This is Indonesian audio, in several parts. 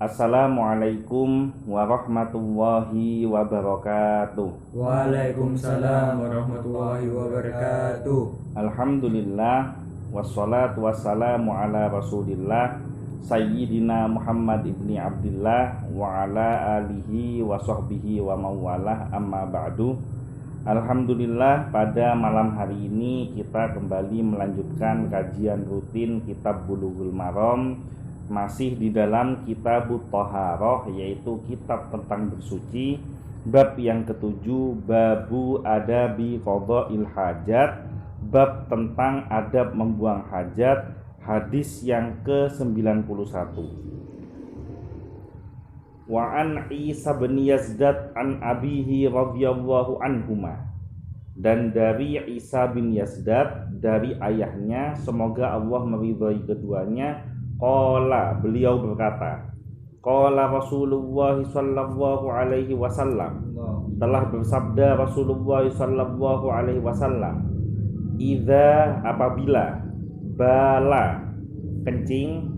Assalamualaikum warahmatullahi wabarakatuh. Waalaikumsalam warahmatullahi wabarakatuh. Alhamdulillah wassalatu wassalamu ala Rasulillah Sayyidina Muhammad ibni Abdillah wa ala alihi wa sahbihi wa mawalah, amma ba'du. Alhamdulillah, pada malam hari ini kita kembali melanjutkan kajian rutin Kitab Bulughul Maram, masih di dalam Kitabut Thaharah, yaitu kitab tentang bersuci. Bab yang ketujuh, Babu Adabi Qadha'il Hajat, bab tentang adab membuang hajat, hadis yang ke-91. Wa an Isa bin Yazdad an abihi radhiyallahu anhuma, dan dari Isa bin Yazdad dari ayahnya, semoga Allah meridhai keduanya, qala, beliau berkata, qala Rasulullah sallallahu alaihi wasallam, telah bersabda Rasulullah sallallahu alaihi wasallam, idza, apabila, bala, kencing,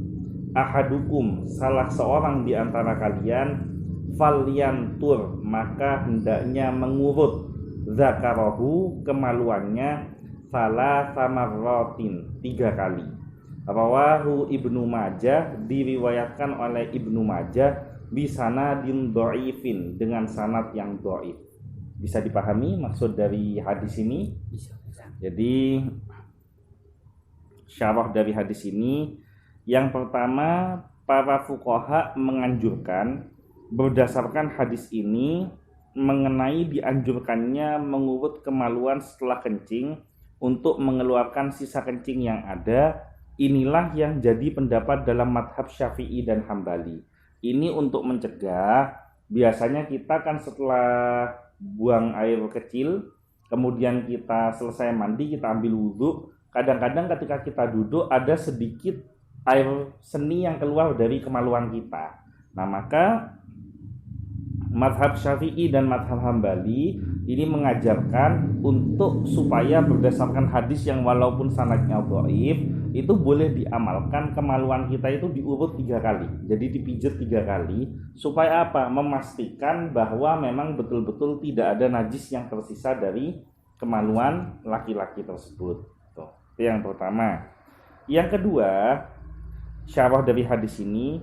ahadukum, salah seorang di antara kalian, falyantur, maka hendaknya mengurut, zakarahu, kemaluannya, salasa marratin, 3 kali. Rawahu Ibnu Majah, diriwayatkan oleh Ibnu Majah bisanadin dhaifin, dengan sanad yang dhaif. Bisa dipahami maksud dari hadis ini? Bisa. Jadi syarah dari hadis ini, yang pertama, para fuqaha menganjurkan berdasarkan hadis ini mengenai dianjurkannya mengurut kemaluan setelah kencing untuk mengeluarkan sisa kencing yang ada. Inilah yang jadi pendapat dalam madhab Syafi'i dan Hambali. Ini untuk mencegah, biasanya kita kan setelah buang air kecil, kemudian kita selesai mandi, kita ambil wudhu, kadang-kadang ketika kita duduk ada sedikit air seni yang keluar dari kemaluan kita. Nah, maka madhab Syafi'i dan madhab Hambali ini mengajarkan untuk supaya berdasarkan hadis yang walaupun sanadnya dhaif, itu boleh diamalkan kemaluan kita itu diurut 3 kali. Jadi dipijat 3 kali, supaya apa? Memastikan bahwa memang betul-betul tidak ada najis yang tersisa dari kemaluan laki-laki tersebut. Tuh, itu yang pertama. Yang kedua, syarah dari hadis ini,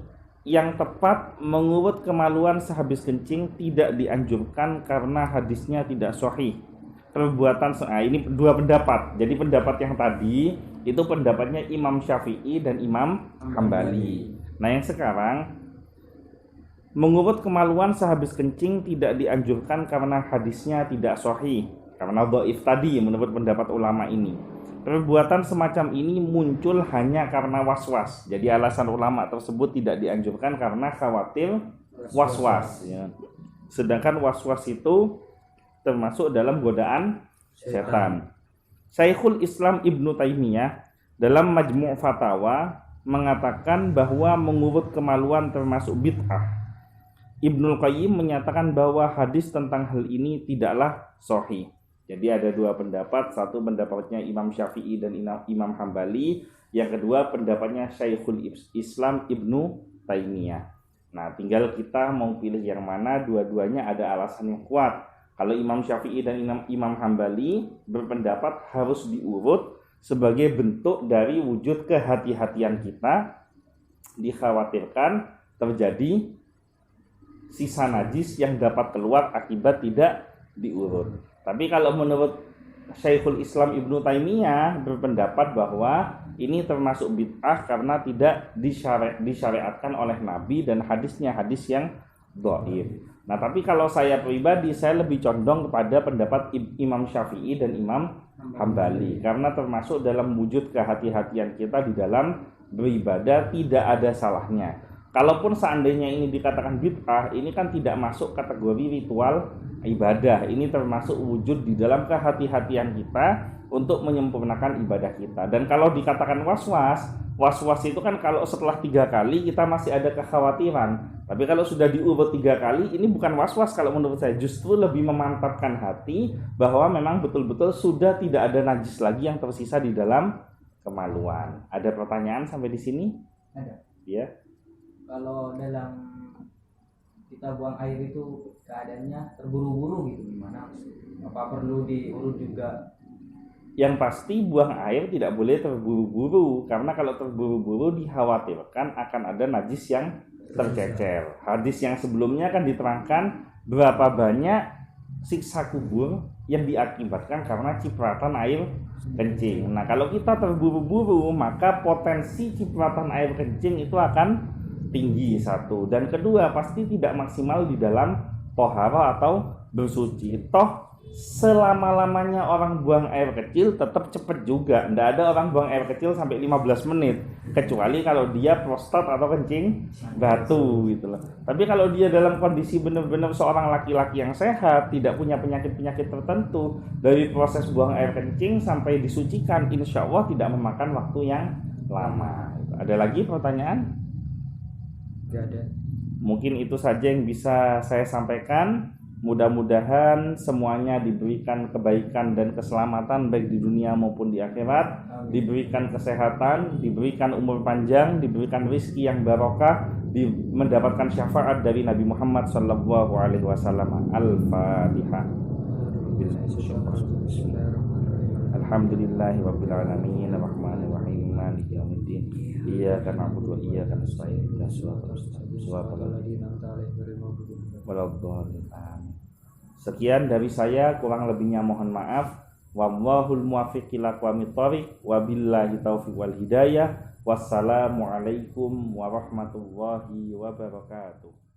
yang tepat mengurut kemaluan sehabis kencing tidak dianjurkan karena hadisnya tidak sahih. Perbuatan, ini 2 pendapat. Jadi pendapat yang tadi itu pendapatnya Imam Syafi'i dan Imam Hambali. Nah, yang sekarang, mengurut kemaluan sehabis kencing tidak dianjurkan karena hadisnya tidak sahih, karena dhaif tadi menurut pendapat ulama ini. Perbuatan semacam ini muncul hanya karena waswas. Jadi alasan ulama tersebut tidak dianjurkan karena khawatir waswas, ya. Sedangkan waswas itu termasuk dalam godaan setan. Syekhul Islam Ibnu Taimiyah dalam Majmu' Fatawa mengatakan bahwa mengurut kemaluan termasuk bid'ah. Ibnul Qayyim menyatakan bahwa hadis tentang hal ini tidaklah sahih. Jadi ada 2 pendapat, satu pendapatnya Imam Syafi'i dan Imam Hambali, yang kedua pendapatnya Syekhul Islam Ibnu Taimiyah. Nah, tinggal kita mau pilih yang mana, dua-duanya ada alasan yang kuat. Kalau Imam Syafi'i dan Imam Hambali berpendapat harus diurut sebagai bentuk dari wujud kehati-hatian kita, dikhawatirkan terjadi sisa najis yang dapat keluar akibat tidak diurut. Tapi kalau menurut Syekhul Islam Ibnu Taimiyah berpendapat bahwa ini termasuk bid'ah karena tidak disyariatkan oleh Nabi dan hadisnya hadis yang dhaif. Nah, tapi kalau saya pribadi, saya lebih condong kepada pendapat Imam Syafi'i dan Imam Hambali, karena termasuk dalam wujud kehati-hatian kita di dalam beribadah tidak ada salahnya. Kalaupun seandainya ini dikatakan bid'ah, ini kan tidak masuk kategori ritual ibadah. Ini termasuk wujud di dalam kehati-hatian kita untuk menyempurnakan ibadah kita. Dan kalau dikatakan was-was itu kan kalau setelah 3 kali kita masih ada kekhawatiran. Tapi kalau sudah diurut 3 kali, ini bukan was-was kalau menurut saya. Justru lebih memantapkan hati bahwa memang betul-betul sudah tidak ada najis lagi yang tersisa di dalam kemaluan. Ada pertanyaan sampai di sini? Ada. Ya. Kalau dalam kita buang air itu keadaannya terburu-buru gitu, gimana? Apa perlu diurut juga? Yang pasti buang air tidak boleh terburu-buru, karena kalau terburu-buru dikhawatirkan akan ada najis yang tercecer. Hadis yang sebelumnya kan diterangkan berapa banyak siksa kubur yang diakibatkan karena cipratan air kencing. Nah, kalau kita terburu-buru, maka potensi cipratan air kencing itu akan tinggi, satu. Dan kedua, pasti tidak maksimal di dalam tohara atau bersuci. Toh selama-lamanya orang buang air kecil tetap cepet juga. Tidak ada orang buang air kecil sampai 15 menit, kecuali kalau dia prostat atau kencing batu gitu loh. Tapi kalau dia dalam kondisi benar-benar seorang laki-laki yang sehat, tidak punya penyakit-penyakit tertentu, dari proses buang air kencing sampai disucikan, insya Allah tidak memakan waktu yang lama. Ada lagi pertanyaan? Gak ada. Mungkin itu saja yang bisa saya sampaikan. Mudah-mudahan semuanya diberikan kebaikan dan keselamatan baik di dunia maupun di akhirat, diberikan kesehatan, diberikan umur panjang, diberikan rezeki yang barokah, mendapatkan syafaat dari Nabi Muhammad SAW. Al-Fatihah. Alhamdulillahirabbil alamin, arrahmanir rahim, maliki yaumiddin. Iyyaka na'budu wa iyyaka nasta'in. Ihdinas siratal mustaqim, siratal ladzina an'amta 'alaihim waladdallin. Sekian dari saya, kurang lebihnya mohon maaf. Wallahul muwaffiq ila aqwamit thoriq, wabillahi taufiq wal hidayah. Wassalamualaikum warahmatullahi wabarakatuh.